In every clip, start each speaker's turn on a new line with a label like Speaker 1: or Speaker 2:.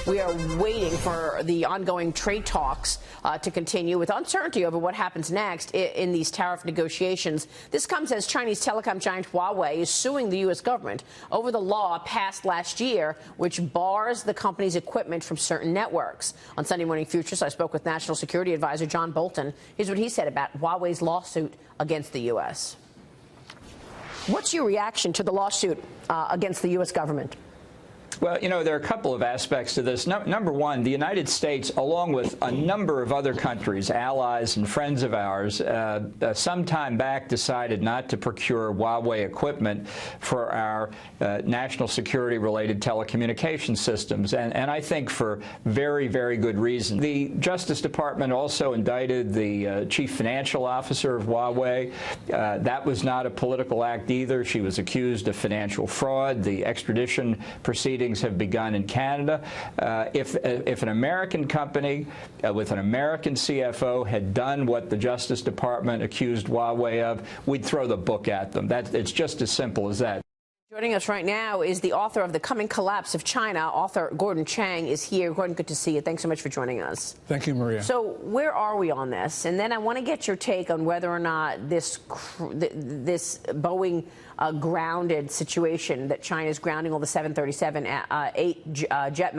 Speaker 1: We are waiting for the ongoing trade talks to continue with uncertainty over what happens next in these tariff negotiations. This comes as Chinese telecom giant Huawei is suing the U.S. government over the law passed last year, which bars the company's equipment from certain networks. On Sunday Morning Futures, I spoke with National Security Advisor John Bolton. Here's what he said about Huawei's lawsuit against the U.S. What's your reaction to the lawsuit against the U.S. government?
Speaker 2: Well, you know, there are a couple of aspects to this. Number one, the United States, along with a number of other countries, allies and friends of ours, some time back decided not to procure Huawei equipment for our national security-related telecommunication systems, and I think for very, very good reason. The Justice Department also indicted the chief financial officer of Huawei. That was not a political act either. She was accused of financial fraud. The extradition proceedings have begun in Canada. If an American company with an American CFO had done what the Justice Department accused Huawei of, we'd throw the book at them. It's just as simple as that.
Speaker 1: Joining us right now is the author of The Coming Collapse of China. Author Gordon Chang is here. Gordon, good to see you. Thanks so much for joining us.
Speaker 3: Thank you, Maria.
Speaker 1: So where are we on this? And then I want to get your take on whether or not this Boeing grounded situation, that China's grounding all the 737, 8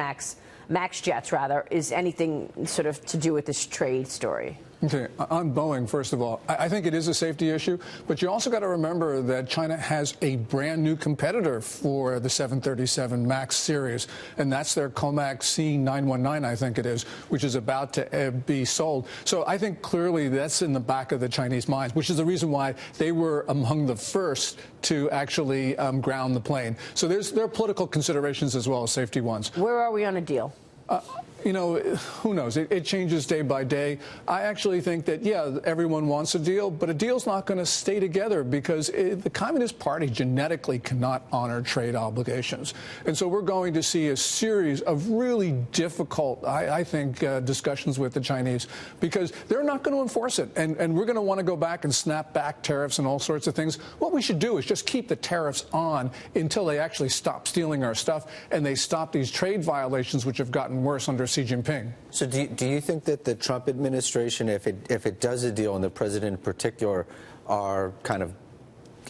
Speaker 1: MAX jets, rather, is anything sort of to do with this trade story?
Speaker 3: Okay, on Boeing, first of all, I think it is a safety issue, but you also got to remember that China has a brand new competitor for the 737 MAX series, and that's their Comac C919, I think it is, which is about to be sold. So I think clearly that's in the back of the Chinese minds, which is the reason why they were among the first to actually ground the plane. So there are political considerations as well as safety ones.
Speaker 1: Where are we on a deal?
Speaker 3: You know, who knows? It changes day by day. I actually think that, yeah, everyone wants a deal, but a deal's not going to stay together because the Communist Party genetically cannot honor trade obligations. And so we're going to see a series of really difficult, I think, discussions with the Chinese because they're not going to enforce it. And we're going to want to go back and snap back tariffs and all sorts of things. What we should do is just keep the tariffs on until they actually stop stealing our stuff and they stop these trade violations, which have gotten worse under Xi Jinping.
Speaker 4: So do you think that the Trump administration, if it does a deal, and the president in particular, are kind of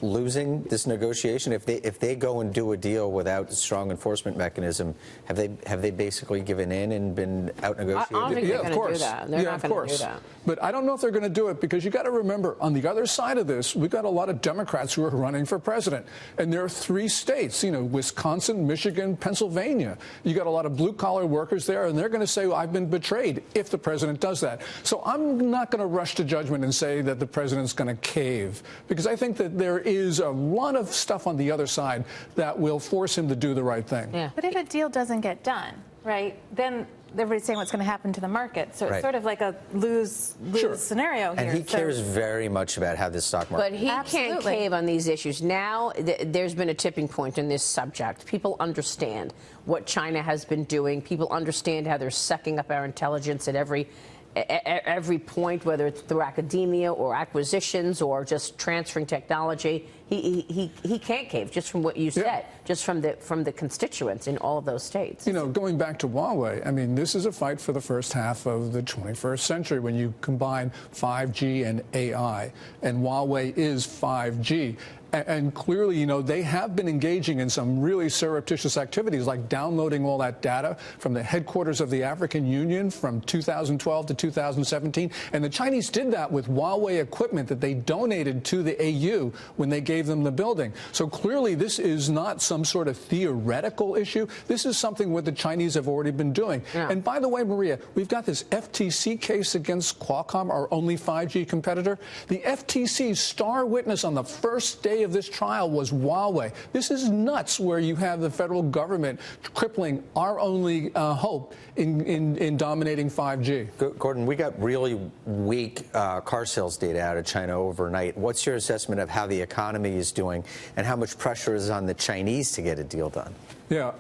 Speaker 4: losing this negotiation? If they go and do a deal without a strong enforcement mechanism, have they basically given in and been out negotiated?
Speaker 1: I don't think they're going to do that. They're not going to do that.
Speaker 3: But I don't know if they're going to do it because you got to remember, on the other side of this, we've got a lot of Democrats who are running for president, and there are 3 states, you know, Wisconsin, Michigan, Pennsylvania. You got a lot of blue-collar workers there, and they're going to say, well, I've been betrayed if the president does that. So I'm not going to rush to judgment and say that the president's going to cave because I think that there is a lot of stuff on the other side that will force him to do the right thing.
Speaker 5: Yeah. But if a deal doesn't get done, right, then everybody's saying what's going to happen to the market. So it's sort of like a lose scenario here.
Speaker 4: And he cares very much about how this stock market.
Speaker 1: But he can't cave on these issues. Now there's been a tipping point in this subject. People understand what China has been doing. People understand how they're sucking up our intelligence at every point, whether it's through academia or acquisitions or just transferring technology. He can't cave, just from what you said, just from the constituents in all of those states.
Speaker 3: You know, going back to Huawei, I mean, this is a fight for the first half of the 21st century when you combine 5G and AI, and Huawei is 5G. And clearly, you know, they have been engaging in some really surreptitious activities, like downloading all that data from the headquarters of the African Union from 2012 to 2017. And the Chinese did that with Huawei equipment that they donated to the AU when they gave them the building. So clearly, this is not some sort of theoretical issue. This is something what the Chinese have already been doing. Yeah. And by the way, Maria, we've got this FTC case against Qualcomm, our only 5G competitor. The FTC's star witness on the first day of this trial was Huawei. This is nuts, where you have the federal government crippling our only hope in dominating 5G.
Speaker 4: Gordon, we got really weak car sales data out of China overnight. What's your assessment of how the economy is doing and how much pressure is on the Chinese to get a deal done?
Speaker 3: Yeah,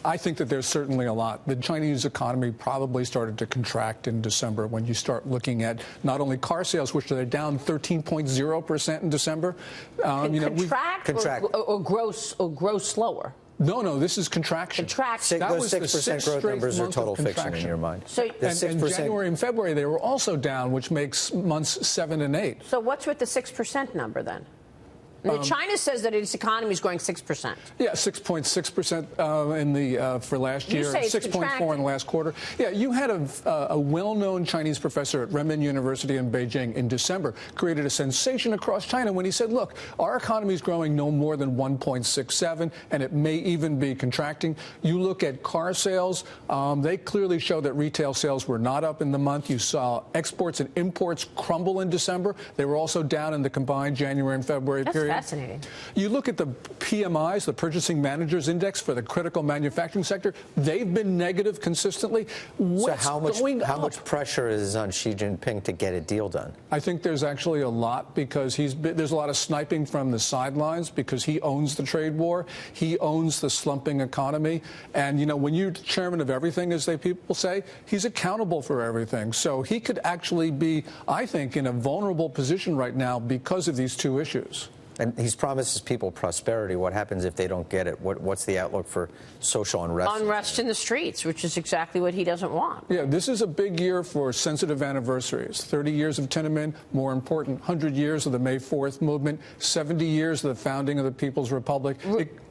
Speaker 3: I think that there's certainly a lot. The Chinese economy probably started to contract in December when you start looking at not only car sales, which are down 13.0% in December.
Speaker 1: Contract or grow slower?
Speaker 3: No, this is contraction.
Speaker 1: Contraction.
Speaker 4: Those 6% growth numbers are total fiction in your mind.
Speaker 1: So,
Speaker 3: and January and February, they were also down, which makes months 7 and 8.
Speaker 1: So what's with the 6% number then? China says that its economy is growing 6%.
Speaker 3: Yeah, 6.6% for last year, 6.4 in the last quarter. Yeah, you had a well-known Chinese professor at Renmin University in Beijing in December created a sensation across China when he said, look, our economy is growing no more than 1.67, and it may even be contracting. You look at car sales, they clearly show that retail sales were not up in the month. You saw exports and imports crumble in December. They were also down in the combined January and February period.
Speaker 1: Fascinating.
Speaker 3: You look at the PMIs, the Purchasing Managers Index for the critical manufacturing sector, they've been negative consistently. What's
Speaker 4: how much pressure is on Xi Jinping to get a deal done?
Speaker 3: I think there's actually a lot because there's a lot of sniping from the sidelines because he owns the trade war. He owns the slumping economy. And, you know, when you're chairman of everything, as people say, he's accountable for everything. So he could actually be, I think, in a vulnerable position right now because of these two issues.
Speaker 4: And he's promises people prosperity. What happens if they don't get it? What's the outlook for social unrest?
Speaker 1: Unrest in the streets, which is exactly what he doesn't want.
Speaker 3: Yeah, this is a big year for sensitive anniversaries. 30 years of Tiananmen, more important, 100 years of the May 4th movement, 70 years of the founding of the People's Republic.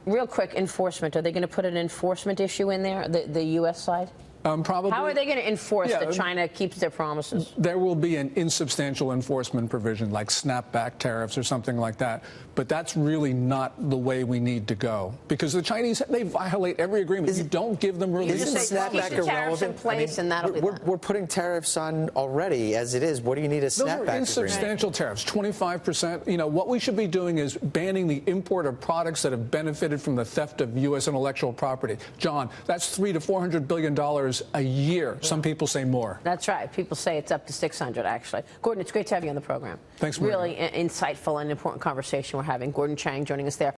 Speaker 1: Real quick, enforcement. Are they going to put an enforcement issue in there, the U.S. side?
Speaker 3: Probably.
Speaker 1: How are they going to enforce that China keeps their promises?
Speaker 3: There will be an insubstantial enforcement provision like snapback tariffs or something like that. But that's really not the way we need to go. Because the Chinese, they violate every agreement. You don't give them relief.
Speaker 4: Isn't snapback irrelevant? We're putting tariffs on already as it is. What do you need a snapback agreement?
Speaker 3: Those are insubstantial tariffs, 25%. You know, what we should be doing is banning the import of products that have benefited from the theft of U.S. intellectual property. John, that's $300 to $400 billion a year. Yeah. Some people say more.
Speaker 1: That's right. People say it's up to 600, actually. Gordon, it's great to have you on the program.
Speaker 3: Thanks, Maria.
Speaker 1: Really insightful and important conversation we're having. Gordon Chang joining us there.